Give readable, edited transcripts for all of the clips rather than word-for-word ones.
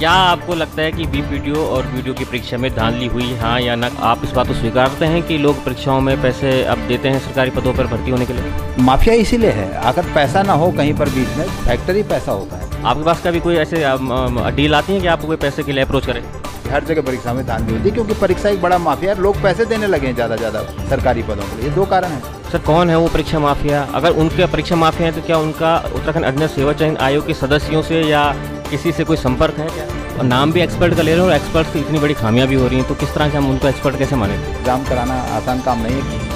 क्या आपको लगता है कि वीडियो और वीडियो की परीक्षा में धांधली हुई, हाँ या ना? आप इस बात को स्वीकारते हैं कि लोग परीक्षाओं में पैसे अब देते हैं सरकारी पदों पर भर्ती होने के लिए? माफिया इसीलिए है, अगर पैसा ना हो कहीं पर बीच में, फैक्टर ही पैसा होता है। आपके पास कभी कोई ऐसे डील आती है कि आपको कोई पैसे के लिए अप्रोच करें? हर जगह परीक्षा में धांधली होती है क्योंकि परीक्षा एक बड़ा माफिया है, लोग पैसे देने लगे हैं ज़्यादा सरकारी पदों के लिए। ये दो कारण हैं। सर, कौन है वो परीक्षा माफिया? अगर उनके परीक्षा माफिया है तो क्या उनका उत्तराखंड अधीन सेवा चयन आयोग के सदस्यों से या किसी से कोई संपर्क है क्या? और नाम भी एक्सपर्ट का ले रहे हैं और एक्सपर्ट की इतनी बड़ी खामियां भी हो रही हैं, तो किस तरह से हम उनको एक्सपर्ट कैसे माने? एग्जाम कराना आसान काम नहीं है।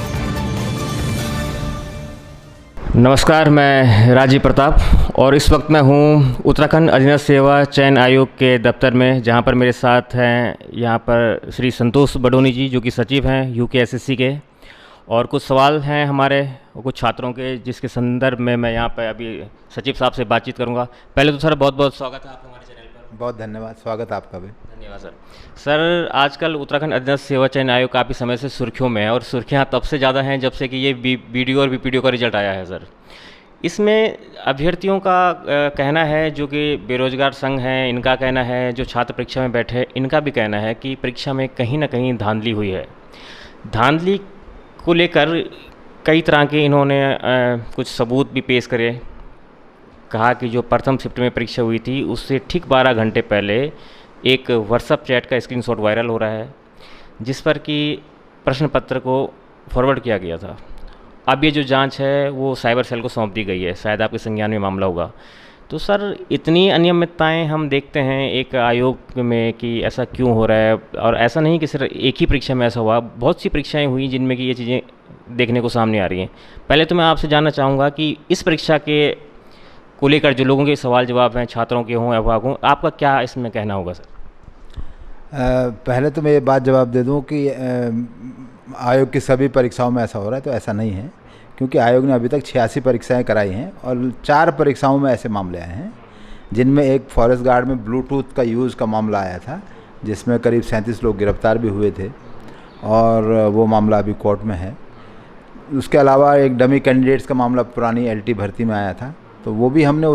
नमस्कार, मैं राजीव प्रताप और इस वक्त मैं हूँ उत्तराखंड अधीन सेवा चयन आयोग के दफ्तर में, जहाँ पर मेरे साथ हैं यहाँ पर श्री संतोष बडोनी जी, जो कि सचिव हैं यूकेएसएससी के, और कुछ सवाल हैं हमारे कुछ छात्रों के, जिसके संदर्भ में मैं यहाँ पर अभी सचिव साहब से बातचीत करूँगा। पहले तो सर बहुत बहुत स्वागत है आपका हमारे चैनल पर। बहुत धन्यवाद, स्वागत आपका भी। धन्यवाद सर। सर, आजकल उत्तराखंड अधीन सेवा चयन आयोग काफ़ी समय से सुर्खियों में है, और सुर्खियाँ तब से ज़्यादा हैं जब से कि ये वीडियो और वीपीडीओ का रिजल्ट आया है। सर, इसमें अभ्यर्थियों का कहना है, जो कि बेरोजगार संघ हैं, इनका कहना है, जो छात्र परीक्षा में बैठे इनका भी कहना है कि परीक्षा में कहीं ना कहीं धांधली हुई है। धांधली को लेकर कई तरह के इन्होंने कुछ सबूत भी पेश करे। कहा कि जो प्रथम शिफ्ट में परीक्षा हुई थी उससे ठीक 12 घंटे पहले एक व्हाट्सएप चैट का स्क्रीनशॉट वायरल हो रहा है, जिस पर कि प्रश्न पत्र को फॉरवर्ड किया गया था। अब ये जो जांच है वो साइबर सेल को सौंप दी गई है, शायद आपके संज्ञान में मामला होगा। तो सर, इतनी अनियमितताएं हम देखते हैं एक आयोग में कि ऐसा क्यों हो रहा है? और ऐसा नहीं कि सिर्फ एक ही परीक्षा में ऐसा हुआ, बहुत सी परीक्षाएं हुई जिनमें कि ये चीज़ें देखने को सामने आ रही हैं। पहले तो मैं आपसे जानना चाहूँगा कि इस परीक्षा के को लेकर जो लोगों के सवाल जवाब हैं, छात्रों के हों अभिभावकों हों, आपका क्या इसमें कहना होगा सर? पहले तो मैं ये बात जवाब दे दूं कि आयोग की सभी परीक्षाओं में ऐसा हो रहा है, तो ऐसा नहीं है, क्योंकि आयोग ने अभी तक 86 परीक्षाएं कराई हैं और 4 परीक्षाओं में ऐसे मामले आए हैं, जिनमें एक फॉरेस्ट गार्ड में ब्लूटूथ का यूज़ का मामला आया था, जिसमें करीब 37 लोग गिरफ्तार भी हुए थे और वो मामला अभी कोर्ट में है। उसके अलावा एक डमी कैंडिडेट्स का मामला पुरानी एलटी भर्ती में आया था, तो वो भी हमने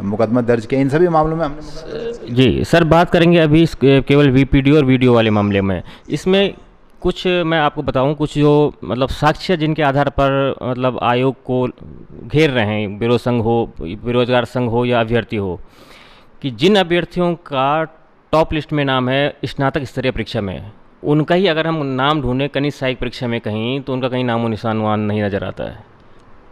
मुकदमा दर्ज किया। इन सभी मामलों में हमने जी सर, बात करेंगे अभी केवल वीपीडीओ और वीडियो वाले मामले में। इसमें कुछ मैं आपको बताऊं, कुछ जो मतलब साक्ष्य जिनके आधार पर मतलब आयोग को घेर रहे हैं, बेरोजगार संघ हो या अभ्यर्थी हो, कि जिन अभ्यर्थियों का टॉप लिस्ट में नाम है स्नातक स्तरीय परीक्षा में, उनका ही अगर हम नाम ढूंढें कनिष्ठ सहायक परीक्षा में कहीं, तो उनका कहीं नामो निशान वहाँ नहीं नज़र आता है।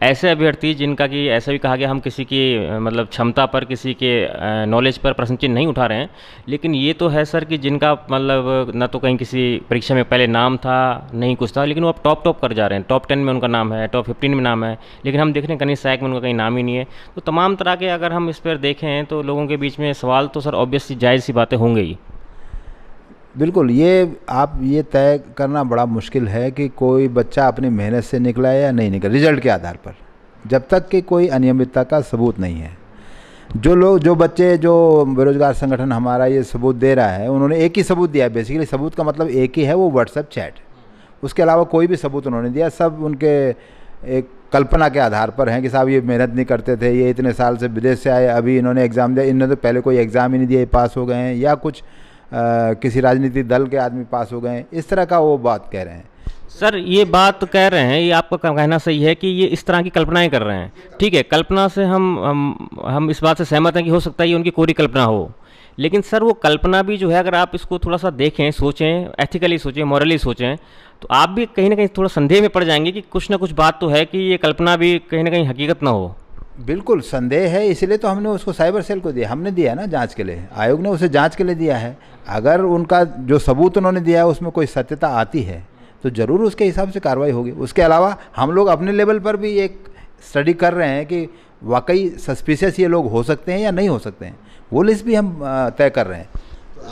ऐसे अभ्यर्थी जिनका कि ऐसा भी कहा गया, हम किसी की मतलब क्षमता पर, किसी के नॉलेज पर प्रश्न चिन्ह नहीं उठा रहे हैं, लेकिन ये तो है सर कि जिनका मतलब न तो कहीं किसी परीक्षा में पहले नाम था, नहीं कुछ था, लेकिन वो अब टॉप कर जा रहे हैं। टॉप 10 में उनका नाम है, टॉप 15 में नाम है, लेकिन हम देख रहे हैं कनिष्ठ सहायक में उनका कहीं नाम ही नहीं है। तो तमाम तरह के अगर हम इस पर देखें तो लोगों के बीच में सवाल तो सर ऑब्वियसली जायज़ सी बातें होंगी ही। बिल्कुल, ये तय करना बड़ा मुश्किल है कि कोई बच्चा अपनी मेहनत से निकला है या नहीं निकला रिजल्ट के आधार पर, जब तक कि कोई अनियमितता का सबूत नहीं है। जो बच्चे, जो बेरोजगार संगठन हमारा ये सबूत दे रहा है, उन्होंने एक ही सबूत दिया है। बेसिकली सबूत का मतलब एक ही है, वो व्हाट्सएप चैट। उसके अलावा कोई भी सबूत उन्होंने दिया, सब उनके एक कल्पना के आधार पर हैं कि साहब ये मेहनत नहीं करते थे, ये इतने साल से विदेश से आए, अभी इन्होंने एग्ज़ाम दिया, इन्होंने तो पहले कोई एग्ज़ाम ही नहीं दिया, ये पास हो गए हैं, या कुछ किसी राजनीतिक दल के आदमी पास हो गए हैं, इस तरह का वो बात कह रहे हैं। सर, ये बात कह रहे हैं, ये आपका कहना सही है कि ये इस तरह की कल्पनाएं कर रहे हैं। ठीक है, कल्पना से हम इस बात से सहमत हैं कि हो सकता है ये उनकी कोरी कल्पना हो, लेकिन सर वो कल्पना भी जो है, अगर आप इसको थोड़ा सा देखें, सोचें, एथिकली सोचें, मॉरली सोचें, तो आप भी कहीं ना कहीं थोड़ा संदेह में पड़ जाएंगे कि कुछ ना कुछ बात तो है कि ये कल्पना भी कहीं ना कहीं हकीकत ना हो। बिल्कुल संदेह है, इसलिए तो हमने उसको साइबर सेल को दिया, हमने दिया ना जांच के लिए, आयोग ने उसे जांच के लिए दिया है। अगर उनका जो सबूत उन्होंने दिया है उसमें कोई सत्यता आती है तो ज़रूर उसके हिसाब से कार्रवाई होगी। उसके अलावा हम लोग अपने लेवल पर भी एक स्टडी कर रहे हैं कि वाकई सस्पिशियस ये लोग हो सकते हैं या नहीं हो सकते हैं, वो लिस्ट भी हम तय कर रहे हैं।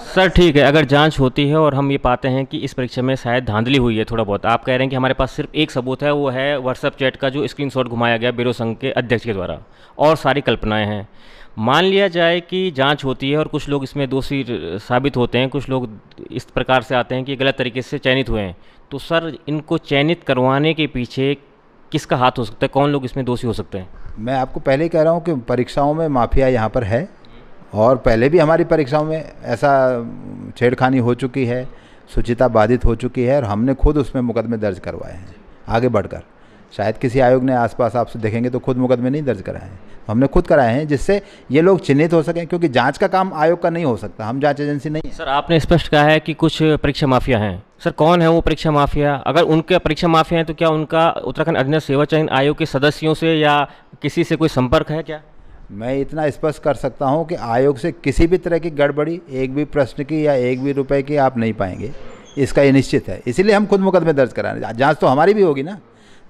सर ठीक है, अगर जांच होती है और हम ये पाते हैं कि इस परीक्षा में शायद धांधली हुई है थोड़ा बहुत, आप कह रहे हैं कि हमारे पास सिर्फ एक सबूत है, वो है व्हाट्सएप चैट का जो स्क्रीनशॉट घुमाया गया बेरो संघ के अध्यक्ष के द्वारा, और सारी कल्पनाएं हैं। मान लिया जाए कि जांच होती है और कुछ लोग इसमें दोषी साबित होते हैं, कुछ लोग इस प्रकार से आते हैं कि गलत तरीके से चयनित हुए हैं, तो सर इनको चयनित करवाने के पीछे किसका हाथ हो सकता है? कौन लोग इसमें दोषी हो सकते हैं? मैं आपको पहले ही कह रहा हूँ कि परीक्षाओं में माफिया यहाँ पर है और पहले भी हमारी परीक्षाओं में ऐसा छेड़खानी हो चुकी है, शुचिता बाधित हो चुकी है, और हमने खुद उसमें मुकदमे दर्ज करवाए हैं आगे बढ़कर। शायद किसी आयोग ने आसपास आपसे देखेंगे तो खुद मुकदमे नहीं दर्ज कराए हैं, हमने खुद कराए हैं, जिससे ये लोग चिन्हित हो सकें, क्योंकि जांच का काम आयोग का नहीं हो सकता, हम जांच एजेंसी नहीं है। सर आपने स्पष्ट कहा है कि कुछ परीक्षा माफिया हैं। सर कौन है वो परीक्षा माफिया? अगर उनके परीक्षा माफिया हैं तो क्या उनका उत्तराखंड अधीनस्थ सेवा चयन आयोग के सदस्यों से या किसी से कोई संपर्क है क्या? मैं इतना स्पष्ट कर सकता हूं कि आयोग से किसी भी तरह की गड़बड़ी, एक भी प्रश्न की या एक भी रुपए की आप नहीं पाएंगे, इसका ये निश्चित है। इसीलिए हम खुद मुकदमे दर्ज कराने, जांच तो हमारी भी होगी ना।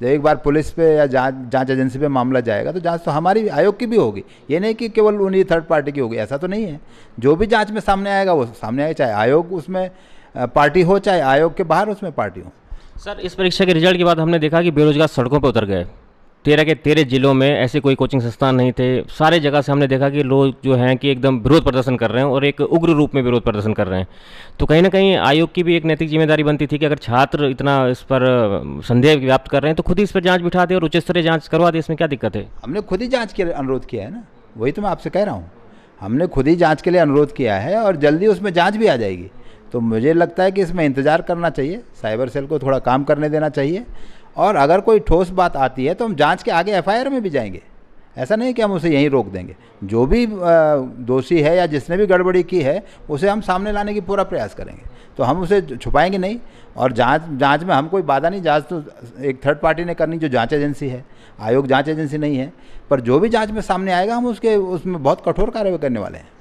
जब एक बार पुलिस पे या जांच एजेंसी पे मामला जाएगा तो जांच तो हमारी आयोग की भी होगी, ये नहीं कि केवल उन्हीं थर्ड पार्टी की होगी, ऐसा तो नहीं है। जो भी जांच में सामने आएगा वो सामने आएगा, चाहे आयोग उसमें पार्टी हो, चाहे आयोग के बाहर उसमें पार्टी हो। सर इस परीक्षा के रिजल्ट के बाद हमने देखा कि बेरोजगार सड़कों पर उतर गए। 13 के 13 जिलों में ऐसे कोई कोचिंग संस्थान नहीं थे। सारे जगह से हमने देखा कि लोग जो हैं कि एकदम विरोध प्रदर्शन कर रहे हैं और एक उग्र रूप में विरोध प्रदर्शन कर रहे हैं। तो कहीं ना कहीं आयोग की भी एक नैतिक जिम्मेदारी बनती थी कि अगर छात्र इतना इस पर संदेह व्याप्त कर रहे हैं तो खुद ही इस पर जांच बिठा दे और उच्च स्तरीय जांच करवा दे। इसमें क्या दिक्कत है? हमने खुद ही जाँच के अनुरोध किया है ना, वही तो मैं आपसे कह रहा हूँ। हमने खुद ही जाँच के लिए अनुरोध किया है और जल्दी उसमें जाँच भी आ जाएगी। तो मुझे लगता है कि इसमें इंतज़ार करना चाहिए, साइबर सेल को थोड़ा काम करने देना चाहिए, और अगर कोई ठोस बात आती है तो हम जांच के आगे एफआईआर में भी जाएंगे। ऐसा नहीं कि हम उसे यहीं रोक देंगे। जो भी दोषी है या जिसने भी गड़बड़ी की है उसे हम सामने लाने की पूरा प्रयास करेंगे, तो हम उसे छुपाएंगे नहीं। और जांच में हम कोई बाधा नहीं, जांच तो एक थर्ड पार्टी ने करनी जो जांच एजेंसी है, आयोग जांच एजेंसी नहीं है। पर जो भी जांच में सामने आएगा हम उसमें बहुत कठोर कार्रवाई करने वाले हैं।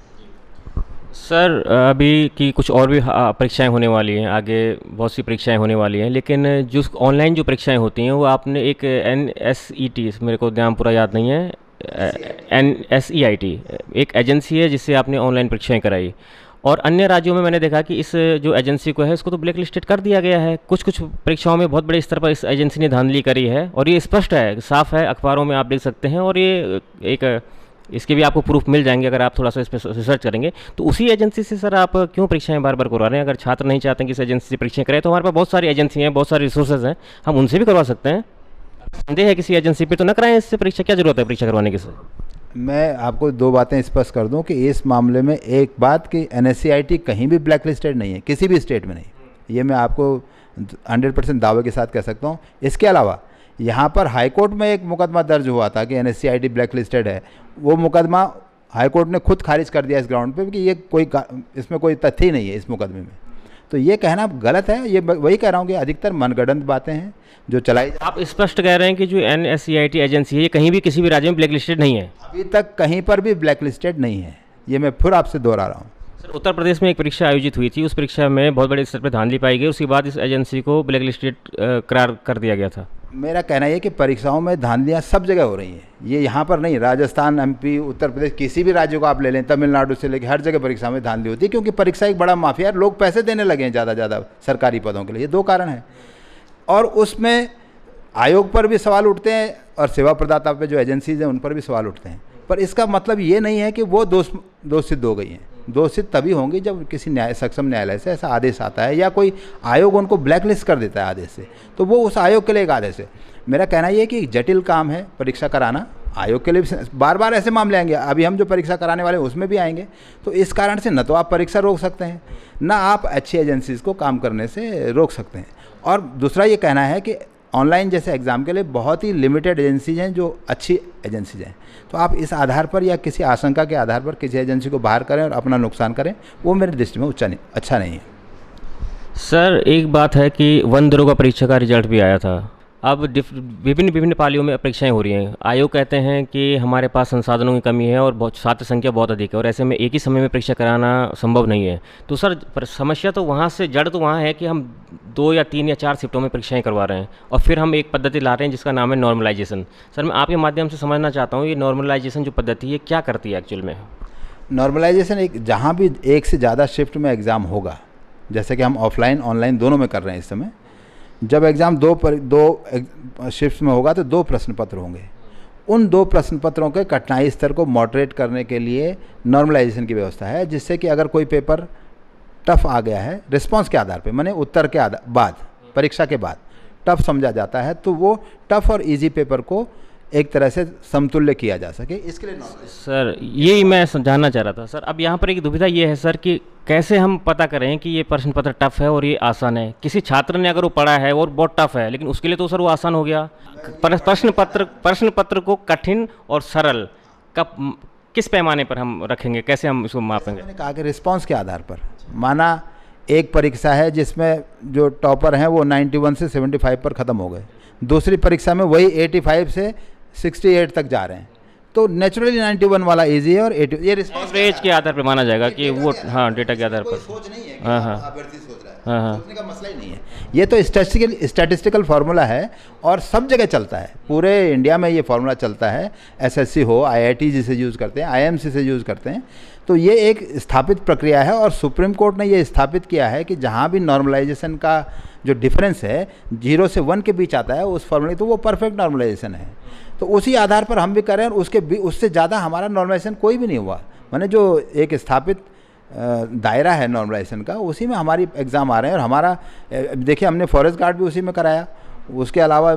सर अभी की कुछ और भी परीक्षाएं होने वाली हैं, आगे बहुत सी परीक्षाएं होने वाली हैं, लेकिन जो ऑनलाइन जो परीक्षाएं होती हैं वो आपने एक NSET, मेरे को नाम पूरा याद नहीं है, NSEIT एक एजेंसी है जिससे आपने ऑनलाइन परीक्षाएं कराई। और अन्य राज्यों में मैंने देखा कि इस जो एजेंसी को है इसको तो ब्लैक लिस्टेड कर दिया गया है। कुछ कुछ परीक्षाओं में बहुत बड़े स्तर पर इस एजेंसी ने धांधली करी है और ये स्पष्ट है, साफ है, अखबारों में आप देख सकते हैं। और ये एक इसके भी आपको प्रूफ मिल जाएंगे अगर आप थोड़ा सा इस पर रिसर्च करेंगे। तो उसी एजेंसी से सर आप क्यों परीक्षाएं बार बार करवा रहे हैं? अगर छात्र नहीं चाहते हैं कि इस एजेंसी से परीक्षाएं करें तो हमारे पास बहुत सारी एजेंसी हैं, बहुत सारे रिसोर्सेज हैं, हम उनसे भी करवा सकते हैं। संदेह है किसी एजेंसी पे तो न कराएं इससे परीक्षा, क्या जरूरत है परीक्षा करवाने की? सर मैं आपको दो बातें स्पष्ट कर दूं कि इस मामले में एक बात कि NSEIT कहीं भी ब्लैक लिस्टेड नहीं है, किसी भी स्टेट में नहीं, ये मैं आपको 100% दावे के साथ कह सकता हूँ। इसके अलावा यहाँ पर हाईकोर्ट में एक मुकदमा दर्ज हुआ था कि NSEIT ब्लैक लिस्टेड है, वो मुकदमा हाईकोर्ट ने खुद खारिज कर दिया इस ग्राउंड पे कि ये इसमें कोई तथ्य ही नहीं है इस मुकदमे में। तो ये कहना गलत है, ये वही कह रहा हूँ कि अधिकतर मनगढ़ंत बातें हैं जो चलाई। आप स्पष्ट कह रहे हैं कि जो NSEIT एजेंसी है ये कहीं भी किसी भी राज्य में ब्लैक लिस्टेड नहीं है? अभी तक कहीं पर भी ब्लैक लिस्टेड नहीं है, ये मैं फिर आपसे दोहरा रहा हूँ। सर उत्तर प्रदेश में एक परीक्षा आयोजित हुई थी, उस परीक्षा में बहुत बड़े स्तर पर धांधली पाई गई, उसके बाद इस एजेंसी को ब्लैक लिस्टेड करार कर दिया गया था। मेरा कहना है कि परीक्षाओं में धांधलियाँ सब जगह हो रही हैं, ये यहाँ पर नहीं, राजस्थान, MP, उत्तर प्रदेश, किसी भी राज्य को आप ले लें, तमिलनाडु से लेकर हर जगह परीक्षा में धांधली होती है, क्योंकि परीक्षा एक बड़ा माफिया है, लोग पैसे देने लगे हैं ज़्यादा सरकारी पदों के लिए। ये दो कारण हैं, और उसमें आयोग पर भी सवाल उठते हैं और सेवा प्रदाता पे जो एजेंसीज हैं उन पर भी सवाल उठते हैं। पर इसका मतलब ये नहीं है कि वो दोष सिद्ध हो गई हैं। दोष सिद्ध तभी होंगी जब किसी सक्षम न्यायालय से ऐसा आदेश आता है या कोई आयोग उनको ब्लैकलिस्ट कर देता है आदेश से, तो वो उस आयोग के लिए एक आदेश है। मेरा कहना ये है कि जटिल काम है परीक्षा कराना, आयोग के लिए भी बार बार ऐसे मामले आएंगे, अभी हम जो परीक्षा कराने वाले हैं उसमें भी आएंगे। तो इस कारण से न तो आप परीक्षा रोक सकते हैं, ना आप अच्छी एजेंसीज को काम करने से रोक सकते हैं। और दूसरा ये कहना है कि ऑनलाइन जैसे एग्ज़ाम के लिए बहुत ही लिमिटेड एजेंसीज हैं जो अच्छी एजेंसीज हैं, तो आप इस आधार पर या किसी आशंका के आधार पर किसी एजेंसी को बाहर करें और अपना नुकसान करें, वो मेरी दृष्टि में अच्छा नहीं है। सर एक बात है कि वन दरोगा परीक्षा का रिजल्ट भी आया था, अब विभिन्न पालियों में परीक्षाएं हो रही हैं। आयोग कहते हैं कि हमारे पास संसाधनों की कमी है और बहुत छात्र संख्या बहुत अधिक है और ऐसे में एक ही समय में परीक्षा कराना संभव नहीं है। तो सर समस्या तो वहाँ से, जड़ तो वहाँ है कि हम 2 या 3 या 4 शिफ्टों में परीक्षाएं करवा रहे हैं और फिर हम एक पद्धति ला रहे हैं जिसका नाम है नॉर्मलाइजेशन। सर मैं आपके माध्यम से समझना चाहता हूँ ये नॉर्मलाइजेशन जो पद्धति है क्या करती है एक्चुअल में? नॉर्मलाइजेशन एक, जहाँ भी एक से ज़्यादा शिफ्ट में एग्ज़ाम होगा, जैसे कि हम ऑफलाइन ऑनलाइन दोनों में कर रहे हैं इस समय, जब एग्ज़ाम दो शिफ्ट्स में होगा तो 2 प्रश्न पत्र होंगे। उन 2 प्रश्न पत्रों के कठिनाई स्तर को मॉडरेट करने के लिए नॉर्मलाइजेशन की व्यवस्था है, जिससे कि अगर कोई पेपर टफ आ गया है रिस्पांस के आधार पे, माने उत्तर के बाद, परीक्षा के बाद टफ समझा जाता है, तो वो टफ और इजी पेपर को एक तरह से समतुल्य किया जा सके, इसके लिए सर यही मैं जानना चाह रहा था सर। अब यहाँ पर एक दुविधा ये है सर कि कैसे हम पता करें कि ये प्रश्न पत्र टफ है और ये आसान है। किसी छात्र ने अगर वो पढ़ा है और बहुत टफ है, लेकिन उसके लिए तो सर वो आसान हो गया। प्रश्न पत्र को कठिन और सरल कब किस पैमाने पर हम रखेंगे, कैसे हम इसको मापेंगे? मैंने कहा कि रिस्पांस के आधार पर, माना एक परीक्षा है जिसमें जो टॉपर हैं वो 91 से 75 पर ख़त्म हो गए, दूसरी परीक्षा में वही 85 से 68 तक जा रहे हैं, तो नेचुरली 91 वाला इजी है और 80 ये रिस्पांस एवरेज के आधार पर माना जाएगा कि वो, हाँ, डेटा के आधार पर। सोच नहीं है कि हाँ हाँ अभ्यर्थी सोच रहा है, हाँ, सोचने का मसला ही नहीं है। ये तो स्टैटिस्टिकल फार्मूला है और सब जगह चलता है, पूरे इंडिया में ये फार्मूला चलता है। एसएससी हो, आईआईटी जिसे यूज़ करते हैं, आईएमसी से यूज़ करते हैं, तो ये एक स्थापित प्रक्रिया है। और सुप्रीम कोर्ट ने ये स्थापित किया है कि जहाँ भी नॉर्मलाइजेशन का जो डिफरेंस है 0 से 1 के बीच आता है उस फॉर्मूले, तो वो परफेक्ट नॉर्मलाइजेशन है। तो उसी आधार पर हम भी करें और उससे ज़्यादा हमारा नॉर्मलाइजेशन कोई भी नहीं हुआ। माने जो एक स्थापित दायरा है नॉर्मलाइजेशन का, उसी में हमारी एग्ज़ाम आ रहे हैं। और हमारा देखिए, हमने फॉरेस्ट गार्ड भी उसी में कराया, उसके अलावा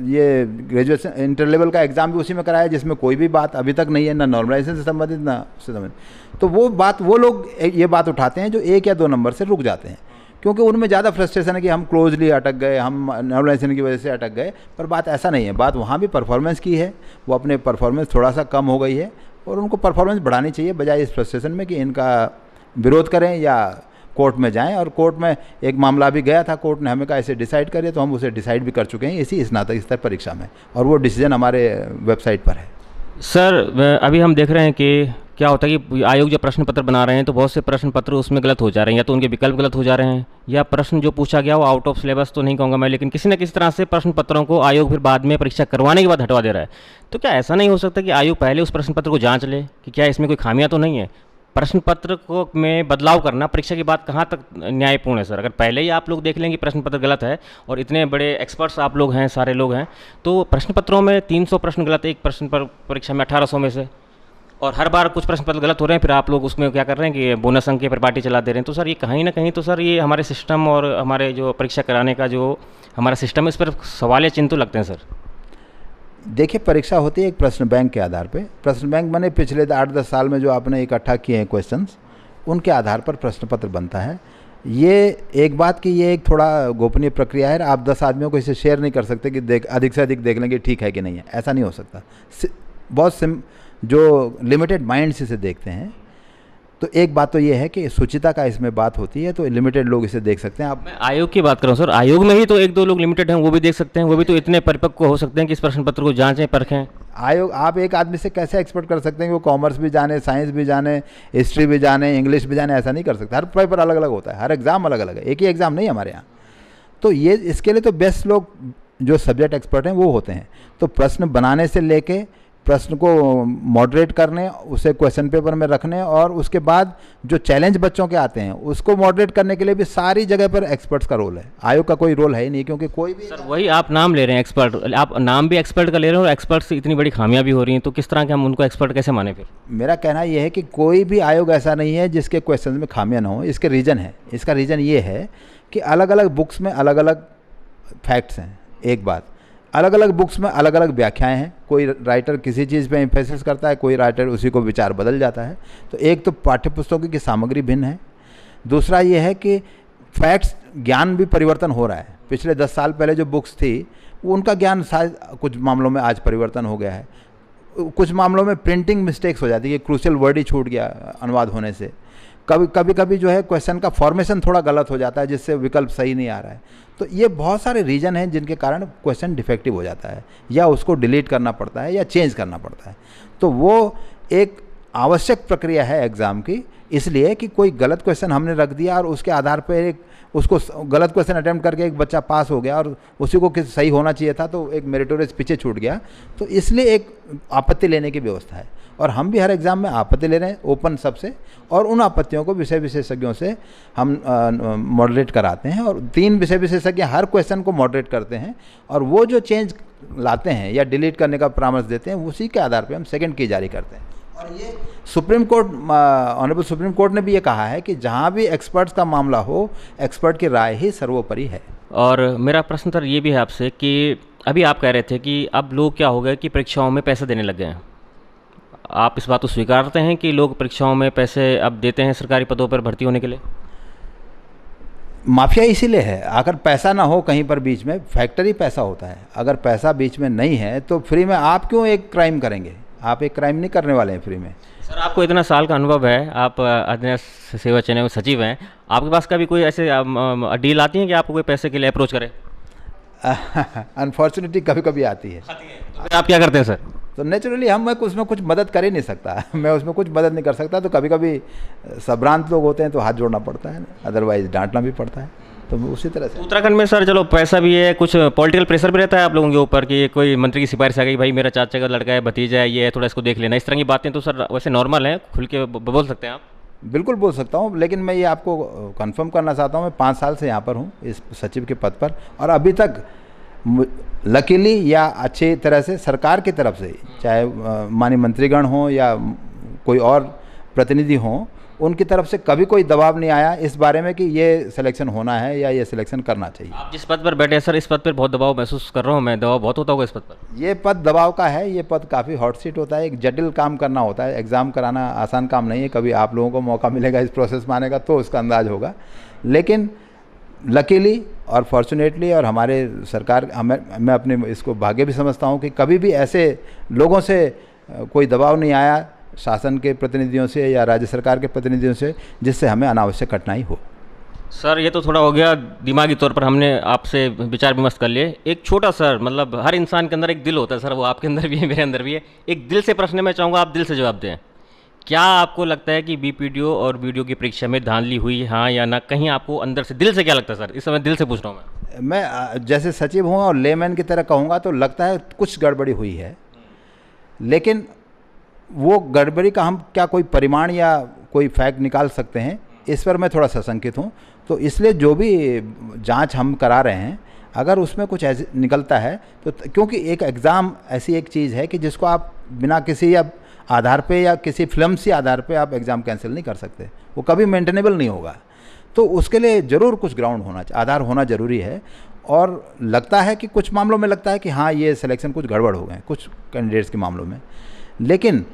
ये ग्रेजुएशन इंटर लेवल का एग्ज़ाम भी उसी में कराया, जिसमें कोई भी बात अभी तक नहीं है, ना नॉर्मलाइजेशन से संबंधित ना उससे संबंधित। तो वो लोग ये बात उठाते हैं जो 1 या 2 नंबर से रुक जाते हैं, क्योंकि उनमें ज़्यादा फ्रस्ट्रेशन है कि हम क्लोजली अटक गए, हम नॉर्मलाइजेशन की वजह से अटक गए। पर बात ऐसा नहीं है, बात वहाँ भी परफॉर्मेंस की है, वो अपने परफॉर्मेंस थोड़ा सा कम हो गई है और उनको परफॉर्मेंस बढ़ानी चाहिए, बजाय इस फ्रस्ट्रेशन में कि इनका विरोध करें या कोर्ट में जाएं। और कोर्ट में एक मामला भी गया था, कोर्ट ने हमें कहा इसे डिसाइड करिए, तो हम उसे डिसाइड भी कर चुके हैं इसी स्नातक स्तर परीक्षा में, और वो डिसीजन हमारे वेबसाइट पर है। सर अभी हम देख रहे हैं कि क्या होता है कि आयोग जो प्रश्न पत्र बना रहे हैं तो बहुत से प्रश्न पत्र उसमें गलत हो जा रहे हैं, या तो उनके विकल्प गलत हो जा रहे हैं, या प्रश्न जो पूछा गया वो आउट ऑफ सिलेबस तो नहीं कहूँगा मैं, लेकिन किसी न किसी तरह से प्रश्न पत्रों को आयोग फिर बाद में परीक्षा करवाने के बाद हटवा दे रहा है। तो क्या ऐसा नहीं हो सकता कि आयोग पहले उस प्रश्न पत्र को जांच ले कि क्या इसमें कोई खामियां तो नहीं है? प्रश्न पत्र को में बदलाव करना परीक्षा के बाद कहाँ तक न्यायपूर्ण है सर? अगर पहले ही आप लोग देख लेंगे प्रश्न पत्र गलत है और इतने बड़े एक्सपर्ट्स आप लोग हैं, सारे लोग हैं, तो प्रश्न पत्रों में 300 प्रश्न गलत है एक प्रश्न पर परीक्षा में 1800 में से, और हर बार कुछ प्रश्न पत्र गलत हो रहे हैं, फिर आप लोग उसमें क्या कर रहे हैं कि बोनस अंक के पर पार्टी चला दे रहे हैं। तो सर ये कहीं ना कहीं तो सर ये हमारे सिस्टम और हमारे जो परीक्षा कराने का जो हमारा सिस्टम है इस पर सवाल या चिन्ह तो लगते हैं सर। देखिए, परीक्षा होती है एक प्रश्न बैंक के आधार पे। प्रश्न बैंक माने पिछले 8-10 साल में जो आपने इकट्ठा किए हैं क्वेश्चंस, उनके आधार पर प्रश्न पत्र बनता है। ये एक बात कि ये एक थोड़ा गोपनीय प्रक्रिया है, आप 10 आदमियों को इसे शेयर नहीं कर सकते कि अधिक से अधिक देख लेंगे ठीक है कि नहीं है, ऐसा नहीं हो सकता। बहुत जो लिमिटेड माइंड से इसे देखते हैं। तो एक बात तो ये है कि शुचिता का इसमें बात होती है, तो लिमिटेड लोग इसे देख सकते हैं। आप, मैं आयोग की बात कर रहा हूँ सर, आयोग में ही तो 1-2 लोग लिमिटेड हैं, वो भी देख सकते हैं, वो भी तो इतने परिपक्व हो सकते हैं कि इस प्रश्न पत्र को जांचें परखें। आयोग, आप एक आदमी से कैसे एक्सपेक्ट कर सकते हैं कि वो कॉमर्स भी जाने, साइंस भी जाने, हिस्ट्री भी जाने, इंग्लिश भी जाने? ऐसा नहीं कर सकते। हर पेपर अलग अलग होता है, हर एग्ज़ाम अलग अलग है, एक ही एग्ज़ाम नहीं हमारे यहाँ। तो ये इसके लिए तो बेस्ट लोग जो सब्जेक्ट एक्सपर्ट हैं वो होते हैं। तो प्रश्न बनाने से लेके प्रश्न को मॉडरेट करने, उसे क्वेश्चन पेपर में रखने, और उसके बाद जो चैलेंज बच्चों के आते हैं उसको मॉडरेट करने के लिए भी सारी जगह पर एक्सपर्ट्स का रोल है। आयोग का कोई रोल है ही नहीं, क्योंकि कोई भी सर वही आप नाम ले रहे हैं एक्सपर्ट, आप नाम भी एक्सपर्ट का ले रहे हैं और एक्सपर्ट से इतनी बड़ी खामियां भी हो रही हैं, तो किस तरह के हम उनको एक्सपर्ट कैसे माने? फिर मेरा कहना यह है कि कोई भी आयोग ऐसा नहीं है जिसके क्वेश्चन में खामियां ना हो। इसके रीज़न है, इसका रीज़न ये है कि अलग अलग बुक्स में अलग अलग फैक्ट्स हैं। एक बात, अलग अलग बुक्स में अलग अलग व्याख्याएं हैं। कोई राइटर किसी चीज़ पे एम्फेसिस करता है, कोई राइटर उसी को विचार बदल जाता है। तो एक तो पाठ्यपुस्तकों की सामग्री भिन्न है, दूसरा ये है कि फैक्ट्स, ज्ञान भी परिवर्तन हो रहा है। पिछले 10 साल पहले जो बुक्स थी वो उनका ज्ञान शायद कुछ मामलों में आज परिवर्तन हो गया है। कुछ मामलों में प्रिंटिंग मिस्टेक्स हो जाती है, क्रूशियल वर्ड ही छूट गया अनुवाद होने से। कभी जो है क्वेश्चन का फॉर्मेशन थोड़ा गलत हो जाता है, जिससे विकल्प सही नहीं आ रहा है। तो ये बहुत सारे रीज़न हैं जिनके कारण क्वेश्चन डिफेक्टिव हो जाता है, या उसको डिलीट करना पड़ता है या चेंज करना पड़ता है। तो वो एक आवश्यक प्रक्रिया है एग्ज़ाम की, इसलिए कि कोई गलत क्वेश्चन हमने रख दिया और उसके आधार पर उसको गलत क्वेश्चन अटेम्प्ट करके एक बच्चा पास हो गया और उसी को किस सही होना चाहिए था, तो एक मेरिटोरियस पीछे छूट गया। तो इसलिए एक आपत्ति लेने की व्यवस्था है, और हम भी हर एग्ज़ाम में आपत्ति ले रहे हैं ओपन सबसे, और उन आपत्तियों को विषय विशेषज्ञों से हम मॉडरेट कराते हैं, और 3 विषय विशेषज्ञ हर क्वेश्चन को मॉडरेट करते हैं, और वो जो चेंज लाते हैं या डिलीट करने का परामर्श देते हैं उसी के आधार पर हम सेकेंड की जारी करते हैं। और ये supreme court, honourable supreme court ने भी ये कहा है कि जहाँ भी एक्सपर्ट्स का मामला हो, एक्सपर्ट की राय ही सर्वोपरि है। और मेरा प्रश्न सर ये भी है आपसे कि अभी आप कह रहे थे कि अब लोग क्या हो गए कि परीक्षाओं में पैसे देने लग गए हैं। आप इस बात को स्वीकारते हैं कि लोग परीक्षाओं में पैसे अब देते हैं सरकारी पदों पर भर्ती होने के लिए? माफिया इसीलिए है, अगर पैसा ना हो कहीं पर बीच में, फैक्टरी पैसा होता है, अगर पैसा बीच में नहीं है तो फ्री में आप क्यों एक क्राइम करेंगे? आप एक क्राइम नहीं करने वाले हैं फ्री में। सर आपको इतना साल का अनुभव है, आप अध्ययन सेवा चयन में सचिव हैं, आपके पास कभी कोई ऐसे डील आती है कि आपको कोई पैसे के लिए अप्रोच करे? अनफॉर्चुनेटली कभी कभी आती है। तो फिर आप क्या करते हैं सर? तो नेचुरली हम मैं उसमें कुछ मदद कर ही नहीं सकता मैं उसमें कुछ मदद नहीं कर सकता, तो कभी कभी संभ्रांत लोग होते हैं तो हाथ जोड़ना पड़ता है, अदरवाइज डांटना भी पड़ता है, तो उसी तरह से। उत्तराखंड में सर चलो पैसा भी है, कुछ पॉलिटिकल प्रेशर भी रहता है आप लोगों के ऊपर कि कोई मंत्री की सिफारिश आ गई, भाई मेरा चाचा का लड़का है, भतीजा है, ये है, थोड़ा इसको देख लेना, इस तरह की बातें तो सर वैसे नॉर्मल है, खुल के बोल सकते हैं आप? बिल्कुल बोल सकता हूँ, लेकिन मैं ये आपको कंफर्म करना चाहता हूँ, मैं 5 साल से यहाँ पर हूँ इस सचिव के पद पर, और अभी तक लकीली या अच्छी तरह से सरकार की तरफ से, चाहे माननीय मंत्रीगण हों या कोई और प्रतिनिधि हों, उनकी तरफ से कभी कोई दबाव नहीं आया इस बारे में कि ये सिलेक्शन होना है या ये सिलेक्शन करना चाहिए। आप जिस पद पर बैठे हैं सर, इस पद पर बहुत दबाव महसूस कर रहा हूँ मैं, दबाव बहुत होता होगा इस पद पर? ये पद दबाव का है, ये पद काफ़ी हॉट सीट होता है, एक जटिल काम करना होता है, एग्ज़ाम कराना आसान काम नहीं है। कभी आप लोगों को मौका मिलेगा इस प्रोसेस में आने का तो उसका अंदाज होगा, लेकिन लकीली और फॉर्चुनेटली और हमारे सरकार, मैं अपने इसको भाग्य भी समझता हूँ कि कभी भी ऐसे लोगों से कोई दबाव नहीं आया, शासन के प्रतिनिधियों से या राज्य सरकार के प्रतिनिधियों से, जिससे हमें अनावश्यक कठिनाई हो। सर ये तो थोड़ा हो गया दिमागी तौर पर, हमने आपसे विचार विमर्श कर लिए। एक छोटा सर, मतलब हर इंसान के अंदर एक दिल होता है सर, वो आपके अंदर भी है, मेरे अंदर भी है। एक दिल से प्रश्न मैं चाहूँगा, आप दिल से जवाब दें। क्या आपको लगता है कि बीपीडीओ और वीडियो की परीक्षा में धांधली हुई, हाँ या ना? कहीं आपको अंदर से दिल से क्या लगता है सर? इस समय दिल से पूछ रहा हूँ मैं जैसे सचिव हूँ और लेमैन की तरह कहूँगा तो लगता है कुछ गड़बड़ी हुई है, लेकिन वो गड़बड़ी का हम क्या कोई परिमाण या कोई फैक्ट निकाल सकते हैं, इस पर मैं थोड़ा सशंकित हूँ। तो इसलिए जो भी जांच हम करा रहे हैं, अगर उसमें कुछ ऐसे निकलता है तो, क्योंकि एक एग्ज़ाम ऐसी एक चीज़ है कि जिसको आप बिना किसी या आधार पे या किसी फिल्म से आधार पे आप एग्ज़ाम कैंसिल नहीं कर सकते, वो कभी मेंटेनेबल नहीं होगा। तो उसके लिए ज़रूर कुछ ग्राउंड होना चाहिए, आधार होना ज़रूरी है। और लगता है कि कुछ मामलों में लगता है कि हाँ ये सिलेक्शन कुछ गड़बड़ हो गए कुछ कैंडिडेट्स के मामलों में, लेकिन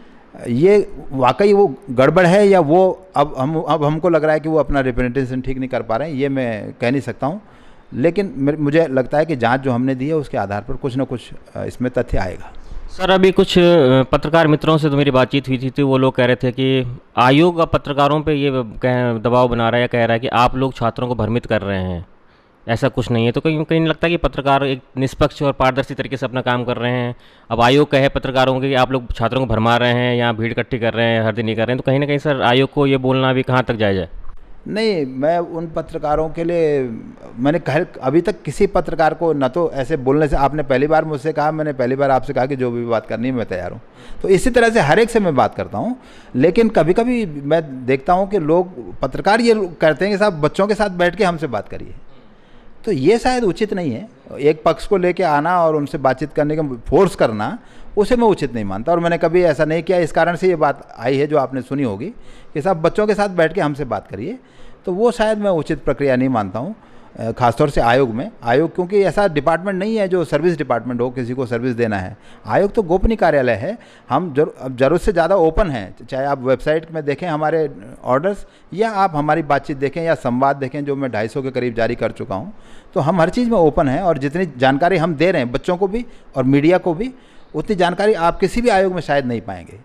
ये वाकई वो गड़बड़ है या वो अब हमको लग रहा है कि वो अपना रिप्रेजेंटेशन ठीक नहीं कर पा रहे हैं, ये मैं कह नहीं सकता हूँ। लेकिन मुझे लगता है कि जांच जो हमने दी है उसके आधार पर कुछ ना कुछ इसमें तथ्य आएगा। सर अभी कुछ पत्रकार मित्रों से तो मेरी बातचीत हुई थी, तो वो लोग कह रहे थे कि आयोग अब पत्रकारों पे ये दबाव बना रहा है या कह रहा है कि आप लोग छात्रों को भ्रमित कर रहे हैं, ऐसा कुछ नहीं है। तो कहीं कहीं नहीं लगता कि पत्रकार एक निष्पक्ष और पारदर्शी तरीके से अपना काम कर रहे हैं? अब आयोग कहे पत्रकारों को कि आप लोग छात्रों को भरमा रहे हैं या भीड़ इकट्ठी कर रहे हैं, हर दिन नहीं कर रहे हैं, तो कहीं ना कहीं सर आयोग को ये बोलना भी कहाँ तक जायज़ है? नहीं, मैं उन पत्रकारों के लिए मैंने अभी तक किसी पत्रकार को न तो ऐसे बोलने से, आपने पहली बार मुझसे कहा, मैंने पहली बार आपसे कहा कि जो भी बात करनी है मैं तैयार हूँ, तो इसी तरह से हर एक से मैं बात करता हूँ। लेकिन कभी कभी मैं देखता हूँ कि लोग पत्रकार ये करते हैं कि साहब बच्चों के साथ बैठ के हमसे बात करिए, तो ये शायद उचित नहीं है। एक पक्ष को लेके आना और उनसे बातचीत करने का फोर्स करना, उसे मैं उचित नहीं मानता, और मैंने कभी ऐसा नहीं किया। इस कारण से ये बात आई है जो आपने सुनी होगी कि साहब बच्चों के साथ बैठ के हमसे बात करिए, तो वो शायद मैं उचित प्रक्रिया नहीं मानता हूँ, खासतौर से आयोग में। आयोग क्योंकि ऐसा डिपार्टमेंट नहीं है जो सर्विस डिपार्टमेंट हो, किसी को सर्विस देना है। आयोग तो गोपनीय कार्यालय है। हम जरूरत से ज़्यादा ओपन हैं, चाहे आप वेबसाइट में देखें हमारे ऑर्डर्स, या आप हमारी बातचीत देखें या संवाद देखें जो मैं 250 के करीब जारी कर चुका हूँ। तो हम हर चीज़ में ओपन हैं, और जितनी जानकारी हम दे रहे हैं बच्चों को भी और मीडिया को भी, उतनी जानकारी आप किसी भी आयोग में शायद नहीं पाएंगे।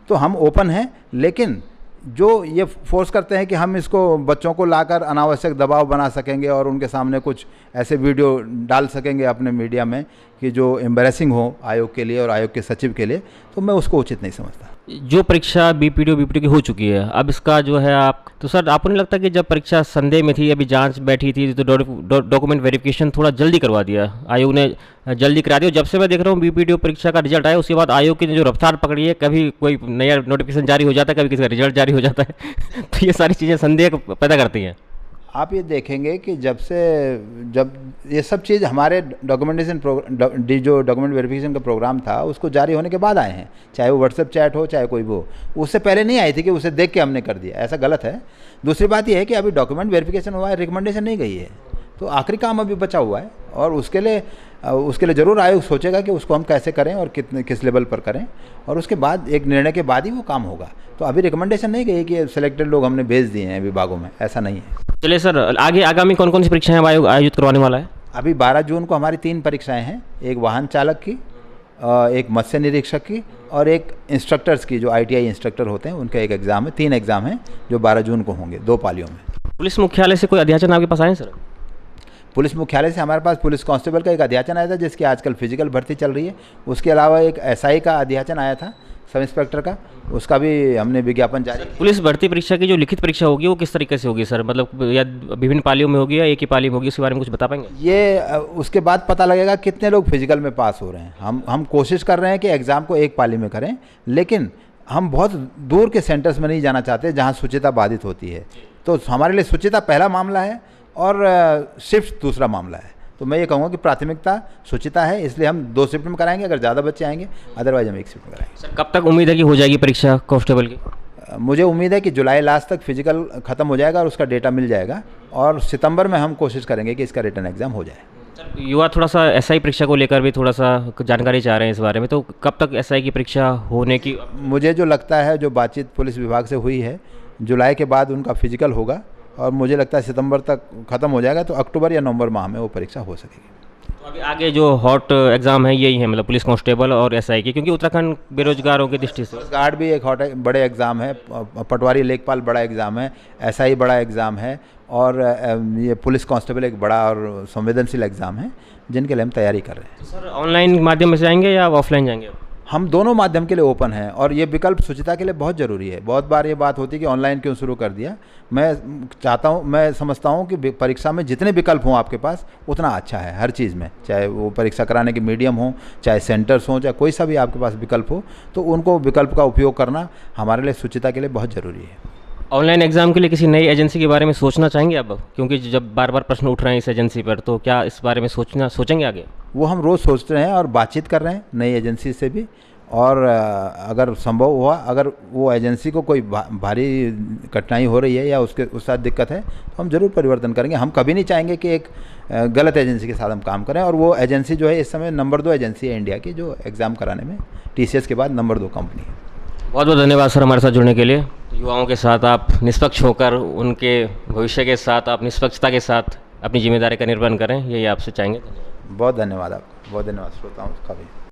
तो हम ओपन हैं, लेकिन जो ये फोर्स करते हैं कि हम इसको बच्चों को लाकर अनावश्यक दबाव बना सकेंगे और उनके सामने कुछ ऐसे वीडियो डाल सकेंगे अपने मीडिया में कि जो एम्बैरेसिंग हो आयोग के लिए और आयोग के सचिव के लिए, तो मैं उसको उचित नहीं समझता। जो परीक्षा बीपीडीओ की हो चुकी है, अब इसका जो है आप, तो सर आपको नहीं लगता कि जब परीक्षा संदेह में थी, अभी जांच बैठी थी, तो डॉक्यूमेंट वेरिफिकेशन थोड़ा जल्दी करवा दिया, आयोग ने जल्दी करा दिया? जब से मैं देख रहा हूँ बीपीडीओ परीक्षा का रिजल्ट आया, उसके बाद आयोग की जो रफ्तार पकड़ी है, कभी कोई नया नोटिफिकेशन जारी हो जाता है, कभी किसी का रिजल्ट जारी हो जाता है तो ये सारी चीज़ें संदेह पैदा करती हैं। आप ये देखेंगे कि जब ये सब चीज़ हमारे डॉक्यूमेंटेशन जो डॉक्यूमेंट वेरिफिकेशन का प्रोग्राम था उसको जारी होने के बाद आए हैं, चाहे वो व्हाट्सएप चैट हो चाहे कोई भी हो, उससे पहले नहीं आई थी कि उसे देख के हमने कर दिया, ऐसा गलत है। दूसरी बात ये है कि अभी डॉक्यूमेंट वेरिफिकेशन हुआ है, रिकमेंडेशन नहीं गई है, तो आखिरी काम अभी बचा हुआ है, और उसके लिए ज़रूर आयोग सोचेगा कि उसको हम कैसे करें और किस लेवल पर करें, और उसके बाद एक निर्णय के बाद ही वो काम होगा। तो अभी रिकमेंडेशन नहीं गई कि सिलेक्टेड लोग हमने भेज दिए हैं विभागों में, ऐसा नहीं है। चलिए सर, आगे आगामी कौन कौन सी परीक्षाएं अब आयोग आयोजित करवाने वाला है? अभी 12 जून को हमारी 3 परीक्षाएं हैं, एक वाहन चालक की, एक मत्स्य निरीक्षक की, और एक इंस्ट्रक्टर्स की, जो ITI इंस्ट्रक्टर होते हैं उनका एक एग्ज़ाम है। 3 एग्ज़ाम हैं जो 12 जून को होंगे, 2 पालियों में। पुलिस मुख्यालय से कोई अध्याचन आपके पास आए हैं सर? पुलिस मुख्यालय से हमारे पास पुलिस कांस्टेबल का एक अध्याचन आया था, जिसकी आजकल फिजिकल भर्ती चल रही है। उसके अलावा एक SI का अध्याचन आया था, सब इंस्पेक्टर का, उसका भी हमने विज्ञापन जारी किया। पुलिस भर्ती परीक्षा की जो लिखित परीक्षा होगी वो किस तरीके से होगी सर? मतलब या विभिन्न पालियों में होगी या एक ही पाली में होगी, उसके बारे में कुछ बता पाएंगे? ये उसके बाद पता लगेगा कितने लोग फिजिकल में पास हो रहे हैं। हम कोशिश कर रहे हैं कि एग्ज़ाम को एक पाली में करें, लेकिन हम बहुत दूर के सेंटर्स में नहीं जाना चाहते जहाँ शुचिता बाधित होती है। तो हमारे लिए शुचिता पहला मामला है और शिफ्ट दूसरा मामला है। तो मैं ये कहूँगा कि प्राथमिकता शुचिता है, इसलिए हम 2 शिफ्ट में कराएंगे अगर ज़्यादा बच्चे आएंगे, अदरवाइज हम 1 शिफ्ट में कराएंगे। सर, कब तक उम्मीद है कि हो जाएगी परीक्षा कांस्टेबल की? मुझे उम्मीद है कि जुलाई लास्ट तक फिजिकल ख़त्म हो जाएगा और उसका डेटा मिल जाएगा, और सितंबर में हम कोशिश करेंगे कि इसका रिटन एग्ज़ाम हो जाए। सर, युवा थोड़ा सा SI परीक्षा को लेकर भी थोड़ा सा जानकारी चाह रहे हैं इस बारे में, तो कब तक SI की परीक्षा होने की? मुझे जो लगता है, जो बातचीत पुलिस विभाग से हुई है, जुलाई के बाद उनका फिजिकल होगा, और मुझे लगता है सितंबर तक ख़त्म हो जाएगा, तो अक्टूबर या नवंबर माह में वो परीक्षा हो सकेगी। तो अभी आगे जो हॉट एग्ज़ाम है यही है, मतलब पुलिस कांस्टेबल और SI की, क्योंकि उत्तराखंड बेरोजगारों की दृष्टि से। गार्ड भी एक हॉट बड़े एग्ज़ाम है, पटवारी लेखपाल बड़ा एग्ज़ाम है, SI बड़ा एग्ज़ाम है, और ये पुलिस कांस्टेबल एक बड़ा और संवेदनशील एग्ज़ाम है, जिनके लिए हम तैयारी कर रहे हैं। तो सर, ऑनलाइन माध्यम से जाएंगे या ऑफलाइन जाएंगे? हम दोनों माध्यम के लिए ओपन हैं, और ये विकल्प शुचिता के लिए बहुत ज़रूरी है। बहुत बार ये बात होती है कि ऑनलाइन क्यों शुरू कर दिया। मैं समझता हूँ कि परीक्षा में जितने विकल्प हों आपके पास, उतना अच्छा है हर चीज़ में, चाहे वो परीक्षा कराने के मीडियम हो, चाहे सेंटर्स हों, चाहे कोई सा भी आपके पास विकल्प हो, तो उनको विकल्प का उपयोग करना हमारे लिए शुचिता के लिए बहुत ज़रूरी है। ऑनलाइन एग्ज़ाम के लिए किसी नई एजेंसी के बारे में सोचना चाहेंगे अब, क्योंकि जब बार बार प्रश्न उठ रहे हैं इस एजेंसी पर, तो क्या इस बारे में सोचेंगे आगे? वो हम रोज़ सोच रहे हैं और बातचीत कर रहे हैं नई एजेंसी से भी, और अगर संभव हुआ, अगर वो एजेंसी को कोई भारी कठिनाई हो रही है या उसके साथ दिक्कत है, तो हम ज़रूर परिवर्तन करेंगे। हम कभी नहीं चाहेंगे कि एक गलत एजेंसी के साथ हम काम करें, और वो एजेंसी जो है इस समय नंबर 2 एजेंसी है इंडिया की, जो एग्ज़ाम कराने में TCS के बाद नंबर 2 कंपनी है। बहुत बहुत धन्यवाद सर हमारे साथ जुड़ने के लिए। युवाओं के साथ आप निष्पक्ष होकर, उनके भविष्य के साथ आप निष्पक्षता के साथ अपनी जिम्मेदारी का निर्वहन करें, यही आपसे चाहेंगे। बहुत धन्यवाद आपका, बहुत धन्यवाद श्रोताओं का भी।